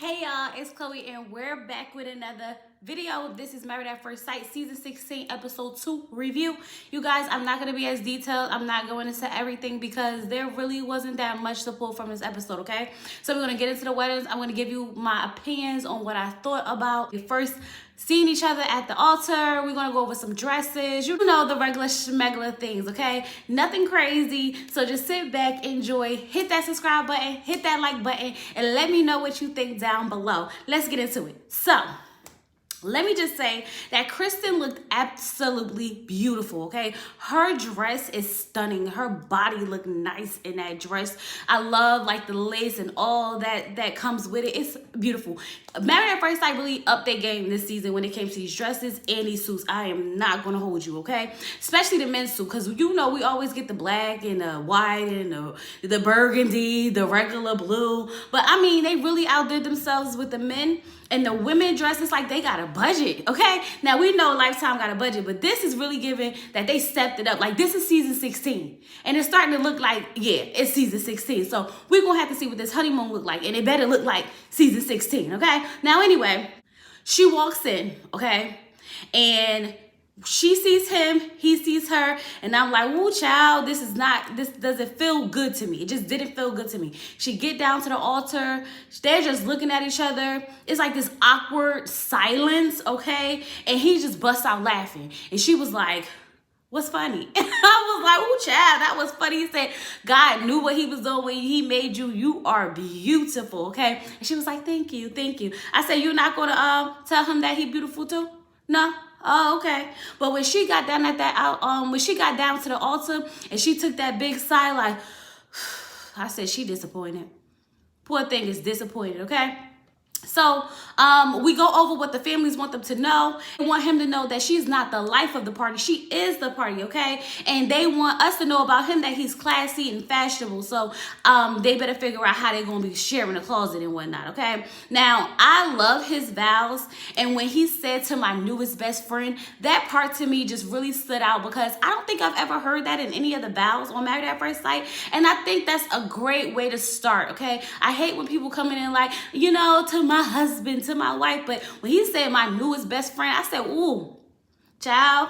Hey y'all, it's Chloe and we're back with another video. This is Married at First Sight season 16 episode 2 review. You guys, I'm not going to be as detailed. I'm not going into everything because there really wasn't that much to pull from this episode, okay? So we're going to get into the weddings. I'm going to give you my opinions on what I thought about first seeing each other at the altar. We're going to go over some dresses, you know, the regular schmegler things, okay? Nothing crazy. So just sit back, enjoy, hit that subscribe button, hit that like button, and let me know what you think down below. Let's get into it. So let me just say that Kristen looked absolutely beautiful, okay? Her dress is stunning. Her body looked nice in that dress. I love like the lace and all that comes with it. It's beautiful. Married at First Sight really upped their game this season when it came to these dresses and these suits. I am not going to hold you, okay? Especially the men's suit, because you know we always get the black and the white and the burgundy, the regular blue. But I mean, they really outdid themselves with the men. And the women dresses like they got a budget, okay? Now, we know Lifetime got a budget, but this is really giving that they stepped it up. Like, this is season 16. And it's starting to look like, yeah, it's season 16. So we're going to have to see what this honeymoon look like. And it better look like season 16, okay? Now, anyway, she walks in, okay? And she sees him, he sees her, and I'm like, woo, child, this doesn't feel good to me. It just didn't feel good to me. She get down to the altar, they're just looking at each other. It's like this awkward silence, okay? And he just busts out laughing. And she was like, what's funny? And I was like, oh, child, that was funny. He said, God knew what he was doing when he made you. You are beautiful, okay? And she was like, thank you, thank you. I said, you're not going to tell him that he's beautiful too? No? Oh, okay. But when she got down at that, when she got down to the altar and she took that big sigh, like, I said, she disappointed. Poor thing is disappointed, okay? So we go over what the families want them to know. They want him to know that she's not the life of the party. She is the party, okay? And they want us to know about him that he's classy and fashionable. So they better figure out how they're going to be sharing a closet and whatnot, okay? Now, I love his vows. And when he said to my newest best friend, that part to me just really stood out because I don't think I've ever heard that in any of the vows on Married at First Sight. And I think that's a great way to start, okay? I hate when people come in and like, you know, to my husband, to my wife, but when he said my newest best friend, I said, ooh, child,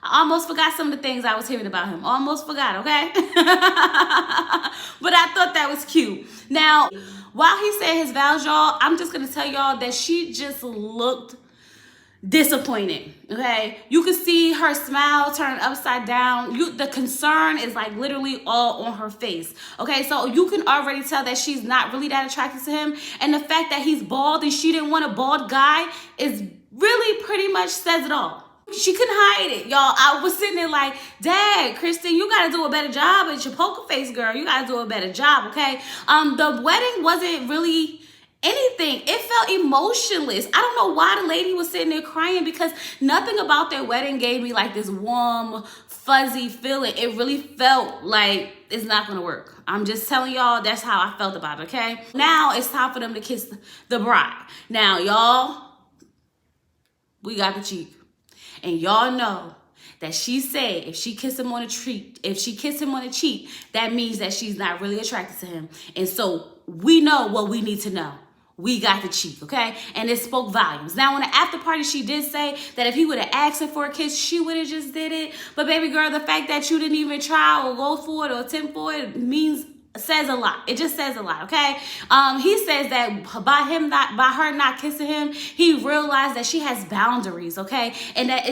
I almost forgot some of the things I was hearing about him. Almost forgot, okay? But I thought that was cute. Now, while he said his vows, y'all, I'm just gonna tell y'all that she just looked disappointed, okay? You can see her smile turn upside down. The concern is like literally all on her face, okay? So you can already tell that she's not really that attracted to him. And the fact that he's bald and she didn't want a bald guy is really pretty much says it all. She couldn't hide it, y'all. I was sitting there like, Dad, Kristen, you got to do a better job at your poker face, girl. You got to do a better job, okay? The wedding wasn't really anything. It felt emotionless. I don't know why the lady was sitting there crying because nothing about their wedding gave me like this warm, fuzzy feeling. It really felt like it's not going to work. I'm just telling y'all that's how I felt about it, okay? Now it's time for them to kiss the bride. Now, y'all, we got the cheek. And y'all know that she said if she kissed him on the cheek, that means that she's not really attracted to him. And so we know what we need to know. We got the cheek, okay? And it spoke volumes. Now, on the after party, she did say that if he would have asked her for a kiss, she would have just did it. But baby girl, the fact that you didn't even try or go for it or attempt for it says a lot. It just says a lot, okay? He says that by her not kissing him, he realized that she has boundaries, okay? And that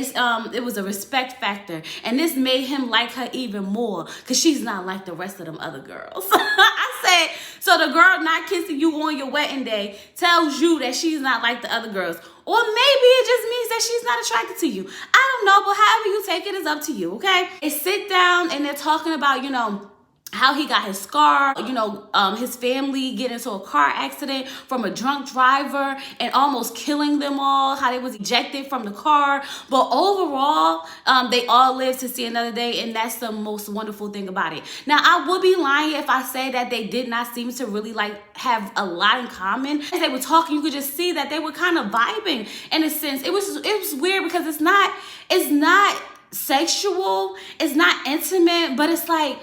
it was a respect factor. And this made him like her even more because she's not like the rest of them other girls. I said, so the girl not kissing you on your wedding day tells you that she's not like the other girls. Or maybe it just means that she's not attracted to you. I don't know, but however you take it is up to you, okay? They sit down and they're talking about, you know, how he got his scar, you know, his family get into a car accident from a drunk driver and almost killing them all, how they was ejected from the car. But overall, they all lived to see another day, and that's the most wonderful thing about it. Now, I would be lying if I say that they did not seem to really like have a lot in common. As they were talking, you could just see that they were kind of vibing in a sense. It was weird because it's not sexual, it's not intimate, but it's like,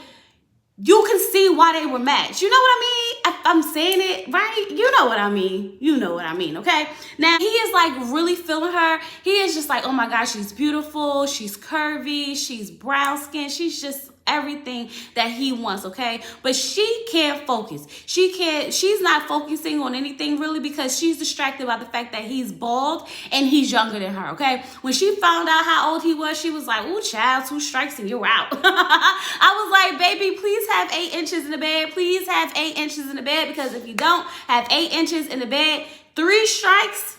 you can see why they were matched. You know what I mean? if I'm saying it right, you know what I mean. You know what I mean, okay? Now, he is like really feeling her. He is just like, oh my gosh, she's beautiful. She's curvy. She's brown skin. She's just everything that he wants, okay? But she can't focus. She's not focusing on anything really because she's distracted by the fact that he's bald and he's younger than her, okay? When she found out how old he was, she was like, ooh, child, 2 strikes and you're out. I was like, baby, please have 8 inches in the bed. Please have 8 inches in the bed, because if you don't have 8 inches in the bed, 3 strikes,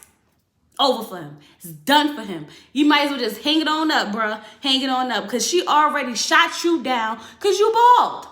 over for him. It's done for him. You might as well just hang it on up, bruh. Hang it on up, because she already shot you down because you bald.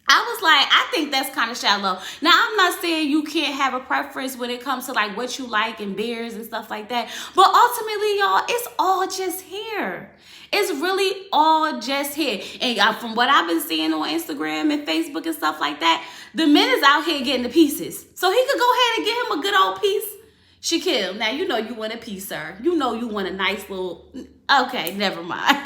I was like, I think that's kind of shallow. Now, I'm not saying you can't have a preference when it comes to like what you like and beers and stuff like that. But ultimately, y'all, it's all just here. It's really all just here. And from what I've been seeing on Instagram and Facebook and stuff like that, the men is out here getting the pieces. So he could go ahead and get him a good old piece. Shaquille, now you know you want a piece, sir. You know you want a nice little... Okay, never mind.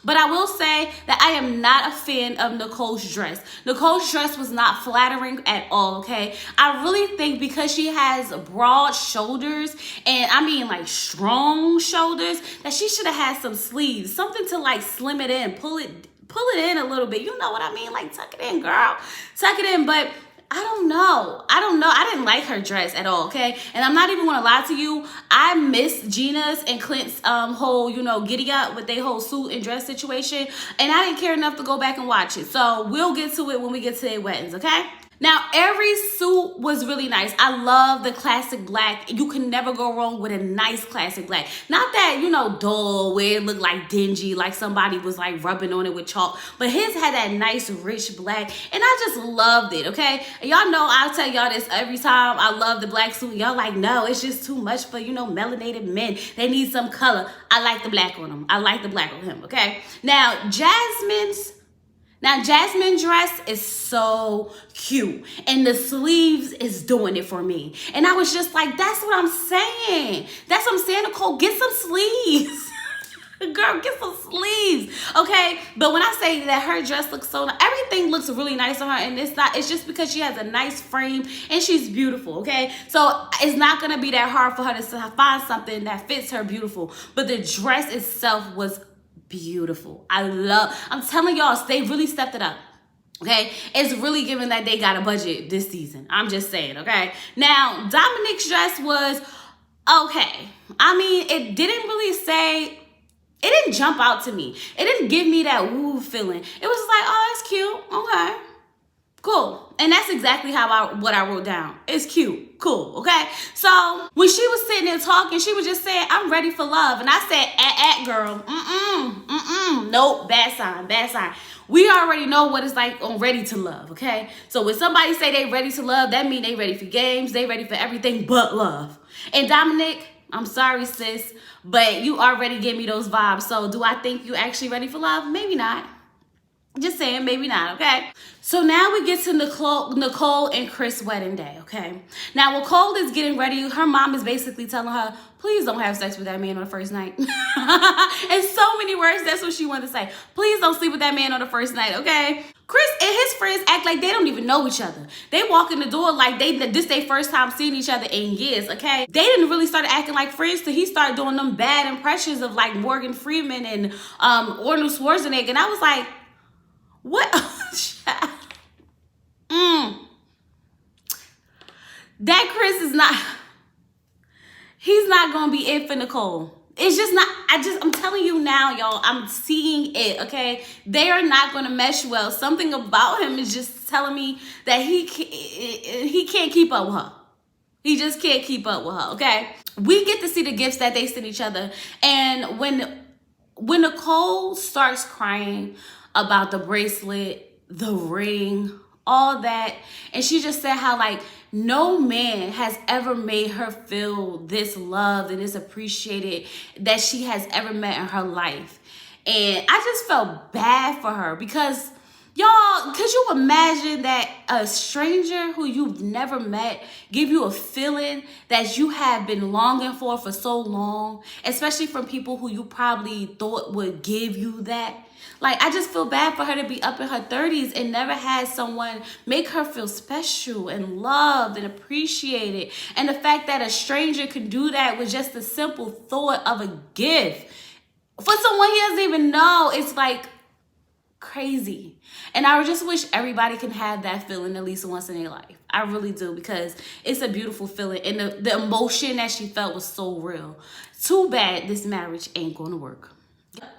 But I will say that I am not a fan of Nicole's dress. Nicole's dress was not flattering at all, okay? I really think because she has broad shoulders, and I mean like strong shoulders, that she should have had some sleeves. Something to like slim it in, pull it in a little bit. You know what I mean? Like tuck it in, girl. Tuck it in, but... I don't know. I didn't like her dress at all, okay? And I'm not even gonna lie to you. I miss Gina's and Clint's whole, you know, giddy up with their whole suit and dress situation. And I didn't care enough to go back and watch it. So we'll get to it when we get to their weddings, okay? Now, Aries' suit was really nice. I love the classic black. You can never go wrong with a nice classic black. Not that, you know, dull, where it looked like dingy, like somebody was like rubbing on it with chalk. But his had that nice, rich black. And I just loved it, okay? And y'all know I'll tell y'all this every time I love the black suit. Y'all like, no, it's just too much for, you know, melanated men. They need some color. I like the black on him. I like the black on him, okay? Now, Jasmine's dress is so cute, and the sleeves is doing it for me. And I was just like, that's what I'm saying. That's what I'm saying, Nicole, get some sleeves. Girl, get some sleeves, okay? But when I say that her dress looks so nice, everything looks really nice on her, and it's just because she has a nice frame and she's beautiful, okay? So it's not gonna be that hard for her to find something that fits her beautiful. But the dress itself was beautiful. I'm telling y'all, they really stepped it up. Okay, it's really giving that they got a budget this season. I'm just saying, okay? Now, Dominic's dress was okay. I mean, it didn't jump out to me. It didn't give me that woo feeling. It was like, oh, it's cute. Okay, cool. And that's exactly what I wrote down. It's cute. Cool, okay? So when she was sitting there talking, she was just saying, I'm ready for love. And I said, girl. Nope, bad sign. We already know what it's like on ready to love, okay? So when somebody say they ready to love, that means they ready for games, they ready for everything but love. And Dominic, I'm sorry, sis, but you already give me those vibes. So do I think you actually ready for love? Maybe not. Just saying, maybe not, okay? So now we get to Nicole and Chris' wedding day, okay? Now, Nicole is getting ready. Her mom is basically telling her, please don't have sex with that man on the first night. In so many words, that's what she wanted to say. Please don't sleep with that man on the first night, okay? Chris and his friends act like they don't even know each other. They walk in the door like this their first time seeing each other in years, okay? They didn't really start acting like friends till he started doing them bad impressions of like Morgan Freeman and Arnold Schwarzenegger. And I was like, what? That Chris is not, he's not gonna be it for Nicole. It's just not, I'm telling you now, y'all, I'm seeing it, okay? They are not gonna mesh well. Something about him is just telling me that he can't keep up with her. He just can't keep up with her, okay? We get to see the gifts that they send each other. And when Nicole starts crying about the bracelet, the ring, all that, and she just said how like no man has ever made her feel this loved and this appreciated that she has ever met in her life. And I just felt bad for her because Y'all, could you imagine that a stranger who you've never met give you a feeling that you have been longing for so long, especially from people who you probably thought would give you that? Like, I just feel bad for her to be up in her 30s and never had someone make her feel special and loved and appreciated. And the fact that a stranger can do that with just the simple thought of a gift for someone he doesn't even know, it's like crazy. And I just wish everybody can have that feeling at least once in their life. I really do, because it's a beautiful feeling, and the emotion that she felt was so real. Too bad this marriage ain't gonna work.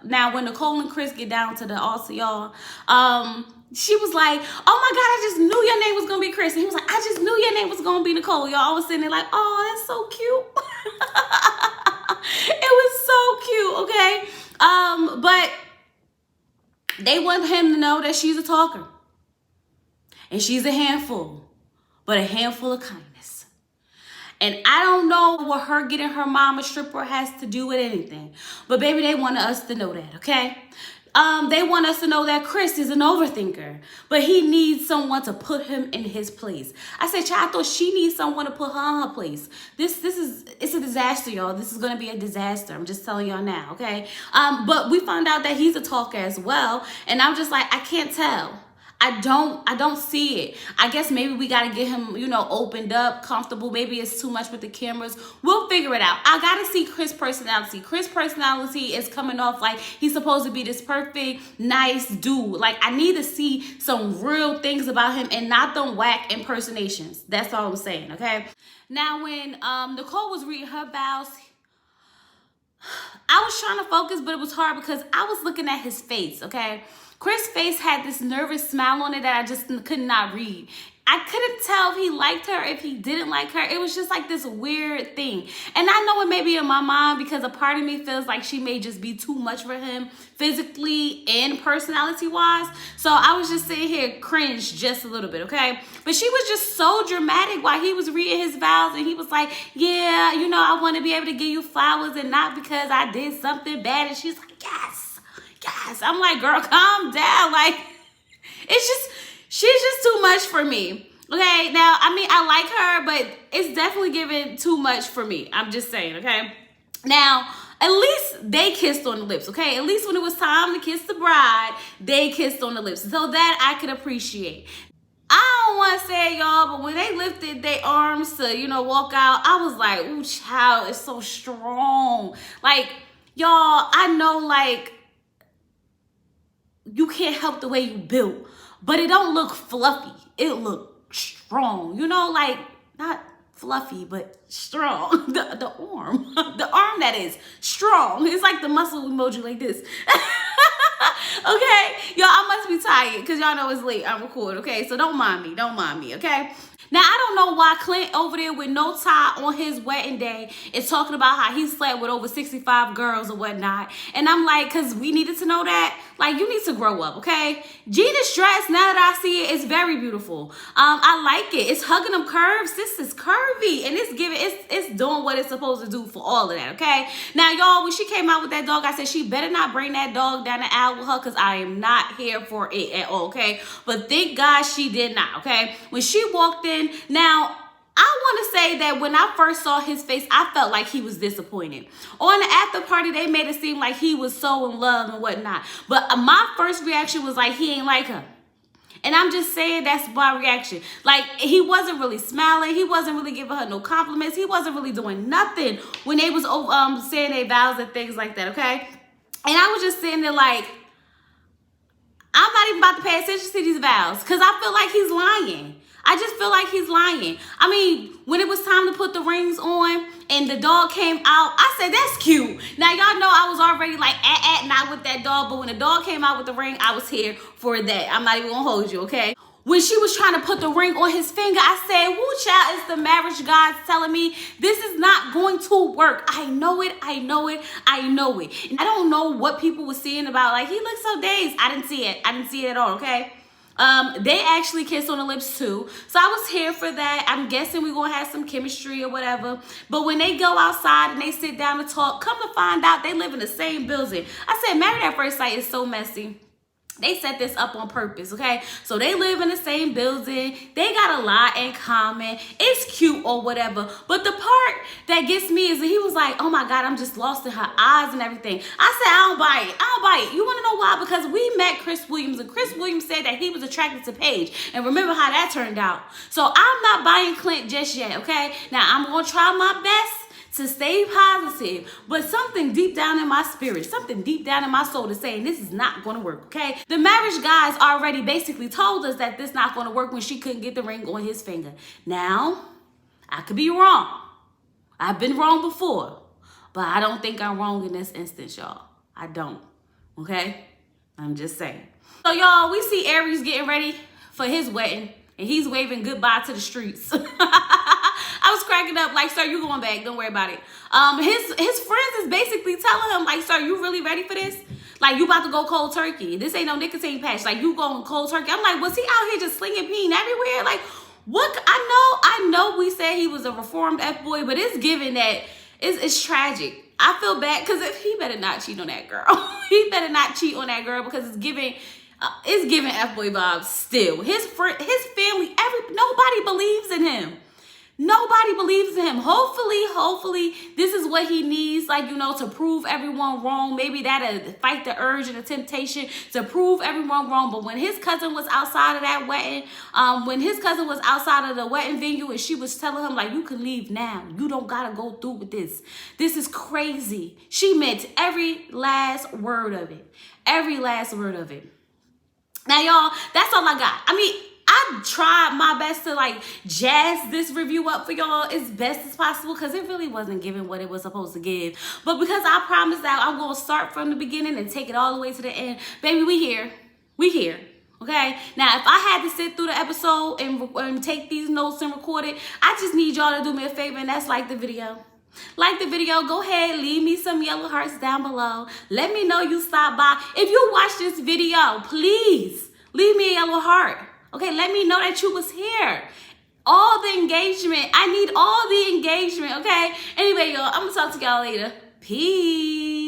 Now, when Nicole and Chris get down to the altar, y'all, she was like, oh my God, I just knew your name was gonna be Chris. And he was like, I just knew your name was gonna be Nicole. Y'all all was sitting there like, oh, that's so cute. It was so cute, okay? But they want him to know that she's a talker. And she's a handful, but a handful of kindness. And I don't know what her getting her mom a stripper has to do with anything. But baby, they want us to know that, okay? They want us to know that Chris is an overthinker, but he needs someone to put him in his place. I said, child, I thought she needs someone to put her in her place. It's a disaster, y'all. This is going to be a disaster. I'm just telling y'all now, okay? But we found out that he's a talker as well. And I'm just like, I can't tell. I don't see it. I guess maybe we got to get him, opened up, comfortable. Maybe it's too much with the cameras. We'll figure it out. I got to see Chris' personality. Chris' personality is coming off like he's supposed to be this perfect, nice dude. Like, I need to see some real things about him and not them whack impersonations. That's all I'm saying, okay? Now, when Nicole was reading her vows, I was trying to focus, but it was hard because I was looking at his face, okay? Chris' face had this nervous smile on it that I just could not read. I couldn't tell if he liked her, if he didn't like her. It was just like this weird thing. And I know it may be in my mind because a part of me feels like she may just be too much for him physically and personality-wise. So I was just sitting here cringed just a little bit, okay? But she was just so dramatic while he was reading his vows, and he was like, yeah, I want to be able to give you flowers and not because I did something bad. And she's like, yes. I'm like, girl, calm down. Like, she's just too much for me. Okay, now, I mean, I like her, but it's definitely giving too much for me. I'm just saying, okay? Now, at least they kissed on the lips, okay? At least when it was time to kiss the bride, they kissed on the lips. So that I could appreciate. I don't want to say it, y'all, but when they lifted their arms to, walk out, I was like, ooh, child, it's so strong. Like, y'all, I know, like, you can't help the way you built, but it don't look fluffy. It look strong, like not fluffy, but strong. The arm, the arm that is strong. It's like the muscle emoji like this. Okay, y'all, I must be tired because y'all know it's late. I'm recording, okay? So don't mind me, okay? Now, I don't know why Clint over there with no tie on his wedding day is talking about how he slept with over 65 girls or whatnot. And I'm like, because we needed to know that. Like, you need to grow up, okay? Gina's dress, now that I see it, is very beautiful. I like it. It's hugging them curves. This is curvy. And it's doing what it's supposed to do for all of that, okay? Now, y'all, when she came out with that dog, I said she better not bring that dog down the aisle with her because I am not here for it at all, okay? But thank God she did not, okay? When she walked in, now, I want to say that when I first saw his face, I felt like he was disappointed. On the after party, they made it seem like he was so in love and whatnot. But my first reaction was like, he ain't like her. And I'm just saying that's my reaction. Like, he wasn't really smiling. He wasn't really giving her no compliments. He wasn't really doing nothing when they was saying their vows and things like that, okay? And I was just sitting there like, I'm not even about to pay attention to these vows because I feel like he's lying. I just feel like he's lying. I mean, when it was time to put the rings on and the dog came out, I said, that's cute. Now, y'all know I was already like, not with that dog. But when the dog came out with the ring, I was here for that. I'm not even going to hold you, okay? When she was trying to put the ring on his finger, I said, woo, child, it's the marriage God's telling me this is not going to work. I know it. And I don't know what people were saying about, like, he looks so dazed. I didn't see it at all, okay? They actually kissed on the lips too. So I was here for that. I'm guessing we're going to have some chemistry or whatever. But when they go outside and they sit down to talk, come to find out they live in the same building. I said, Married at First Sight is so messy. They set this up on purpose, okay? So they live in the same building. They got a lot in common. It's cute or whatever. But the part that gets me is that he was like, oh my God, I'm just lost in her eyes and everything. I said, I don't buy it. I don't buy it. You want to know why? Because we met Chris Williams, and Chris Williams said that he was attracted to Paige. And remember how that turned out. So I'm not buying Clint just yet, okay? Now, I'm going to try my best to stay positive, but something deep down in my spirit, something deep down in my soul is saying this is not going to work, okay? The marriage guys already basically told us that this not going to work when she couldn't get the ring on his finger. Now, I could be wrong. I've been wrong before, but I don't think I'm wrong in this instance, y'all. I don't, okay? I'm just saying. So, y'all, we see Aries getting ready for his wedding, and he's waving goodbye to the streets. I was cracking up like, sir, you going back. Don't worry about it. His friends is basically telling him, like, sir, you really ready for this? Like, you about to go cold turkey. This ain't no nicotine patch. Like, you going cold turkey. I'm like, was he out here just slinging peen everywhere? Like, what? I know we said he was a reformed F-boy, but it's given that it's tragic. I feel bad because if he better not cheat on that girl. He better not cheat on that girl because it's giving F-boy vibes still. His family, nobody believes in him. Nobody believes in him. Hopefully, this is what he needs, like, you know, to prove everyone wrong. Maybe that'll fight the urge and the temptation to prove everyone wrong. But when his cousin was outside of that wedding, when his cousin was outside of the wedding venue and she was telling him, like, you can leave now. You don't gotta go through with this. This is crazy. She meant every last word of it. Every last word of it. Now, y'all, that's all I got. I mean, I tried my best to like jazz this review up for y'all as best as possible because it really wasn't giving what it was supposed to give. But because I promised that I'm going to start from the beginning and take it all the way to the end, baby, we here. We here. Okay? Now, if I had to sit through the episode and take these notes and record it, I just need y'all to do me a favor, and that's like the video. Like the video, go ahead, leave me some yellow hearts down below. Let me know you stopped by. If you watch this video, please leave me a yellow heart. Okay, let me know that you was here. All the engagement. I need all the engagement, okay? Anyway, y'all, I'm going to talk to y'all later. Peace.